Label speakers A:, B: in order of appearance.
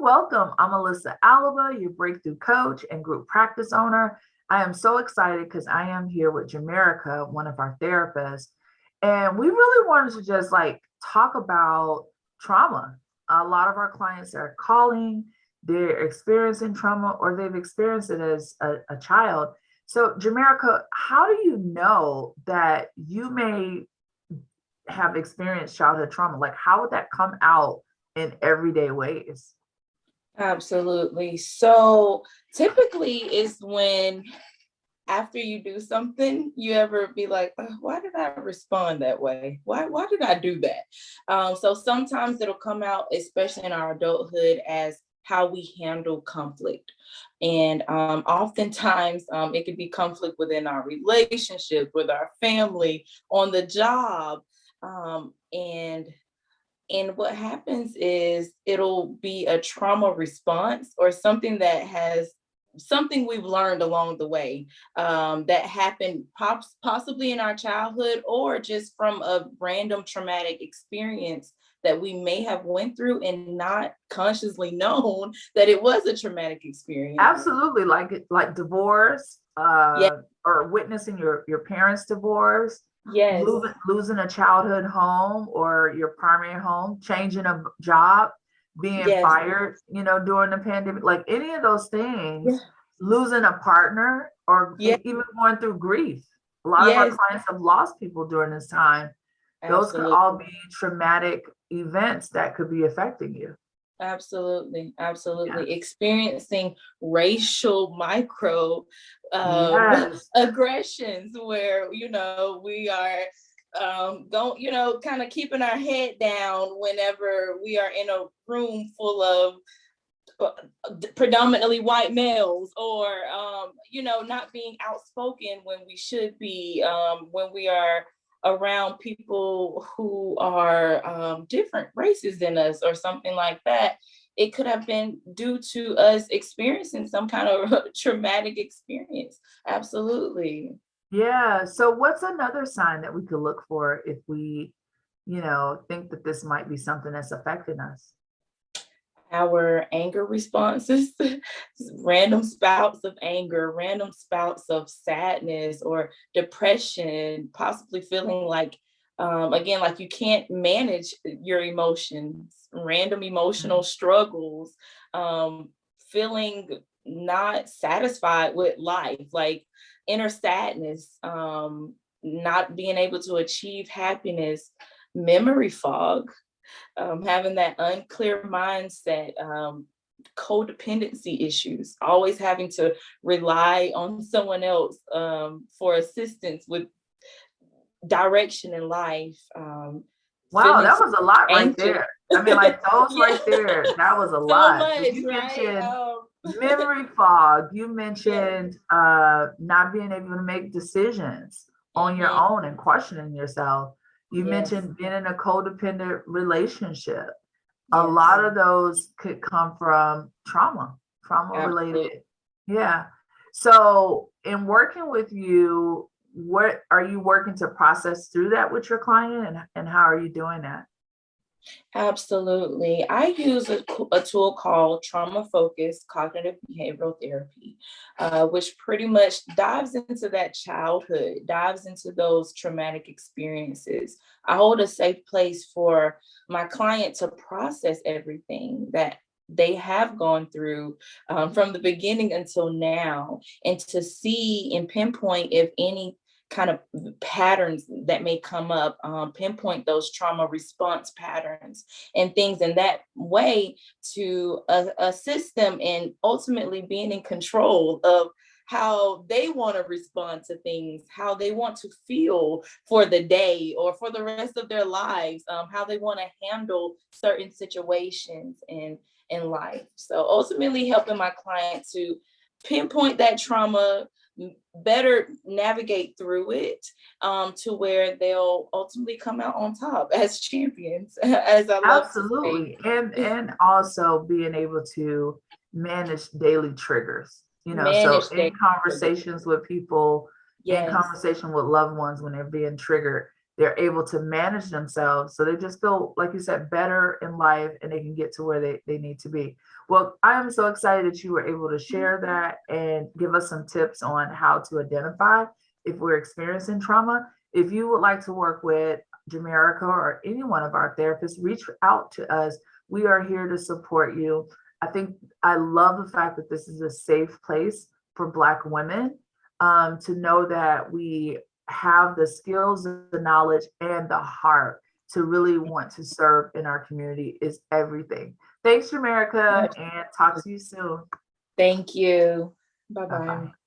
A: welcome. I'm Melisa Alaba, your breakthrough coach and group practice owner. I am so excited because I am here with Jamerica, one of our therapists, and we really wanted to just talk about trauma. A lot of our clients are calling, they're experiencing trauma or they've experienced it as a child. So, Jamerica, how do you know that you may have experienced childhood trauma? Like, how would that come out in everyday ways?
B: Absolutely. So typically is when after you do something, you ever be like, why did I respond that way? Why did I do that? So sometimes it'll come out, especially in our adulthood, as how we handle conflict. And oftentimes it could be conflict within our relationship, with our family, on the job. And what happens is it'll be a trauma response or something that has something we've learned along the way that happened possibly in our childhood or just from a random traumatic experience that we may have went through and not consciously known that it was a traumatic experience.
A: Absolutely, like divorce,
B: Yeah,
A: or witnessing your parents' divorce,
B: yes,
A: losing a childhood home or your primary home, changing a job, being
B: yes,
A: fired, during the pandemic, like any of those
B: yeah,
A: things, losing a partner or
B: yeah,
A: even going through grief. A lot of our
B: yes,
A: clients have lost people during this time. Those could
B: absolutely.
A: all be traumatic events that could be affecting you.
B: Absolutely,
A: Yeah.
B: absolutely. Experiencing racial micro
A: Yes.
B: aggressions where, we are going, kind of keeping our head down whenever we are in a room full of predominantly white males or, not being outspoken when we should be, when we are around people who are different races than us or something like that. It could have been due to us experiencing some kind of traumatic experience. Absolutely.
A: Yeah. So what's another sign that we could look for if we, think that this might be something that's affecting us?
B: Our anger responses, random spouts of anger, random spouts of sadness or depression, possibly feeling like, again, like you can't manage your emotions, random emotional
A: Mhm.
B: struggles, um, feeling not satisfied with life, like inner sadness, not being able to achieve happiness, memory fog, having that unclear mindset, codependency issues, always having to rely on someone else for assistance with direction in life,
A: Wow,
B: feeling
A: that
B: so
A: was a lot right
B: anxious.
A: there. I mean, like those
B: Yeah,
A: right there, that was a
B: so
A: lot. So
B: much,
A: you
B: right?
A: mentioned memory fog. You
B: Yes.
A: mentioned not being able to make decisions on your
B: Hmm.
A: own and questioning yourself. You
B: Yes.
A: mentioned being in a codependent relationship. A
B: Yes.
A: lot of those could come from trauma
B: Absolutely.
A: related. Yeah. So, in working with you, what are you working to process through that with your client, and how are you doing that?
B: Absolutely. I use a tool called trauma focused cognitive behavioral therapy, which pretty much dives into that childhood, dives into those traumatic experiences. I hold a safe place for my client to process everything that they have gone through from the beginning until now, and to see and pinpoint if any kind of patterns that may come up, pinpoint those trauma response patterns and things in that way to assist them in ultimately being in control of how they want to respond to things, how they want to feel for the day or for the rest of their lives, how they want to handle certain situations in life. So ultimately helping my client to pinpoint that trauma, better navigate through it, to where they'll ultimately come out on top as champions, as I love to say.
A: Absolutely. And also being able to manage daily triggers, so
B: Manage
A: in
B: their
A: conversations with people, in
B: yes,
A: conversation with loved ones when they're being triggered, they're able to manage themselves. So they just feel, like you said, better in life and they can get to where they need to be. Well, I am so excited that you were able to share that and give us some tips on how to identify if we're experiencing trauma. If you would like to work with Jamerica or any one of our therapists, reach out to us. We are here to support you. I think I love the fact that this is a safe place for Black women, to know that we have the skills, the knowledge, and the heart to really want to serve in our community is everything. Thanks, Jamerica, and talk to you soon.
B: Thank you.
A: Bye
B: Bye-bye.
A: bye.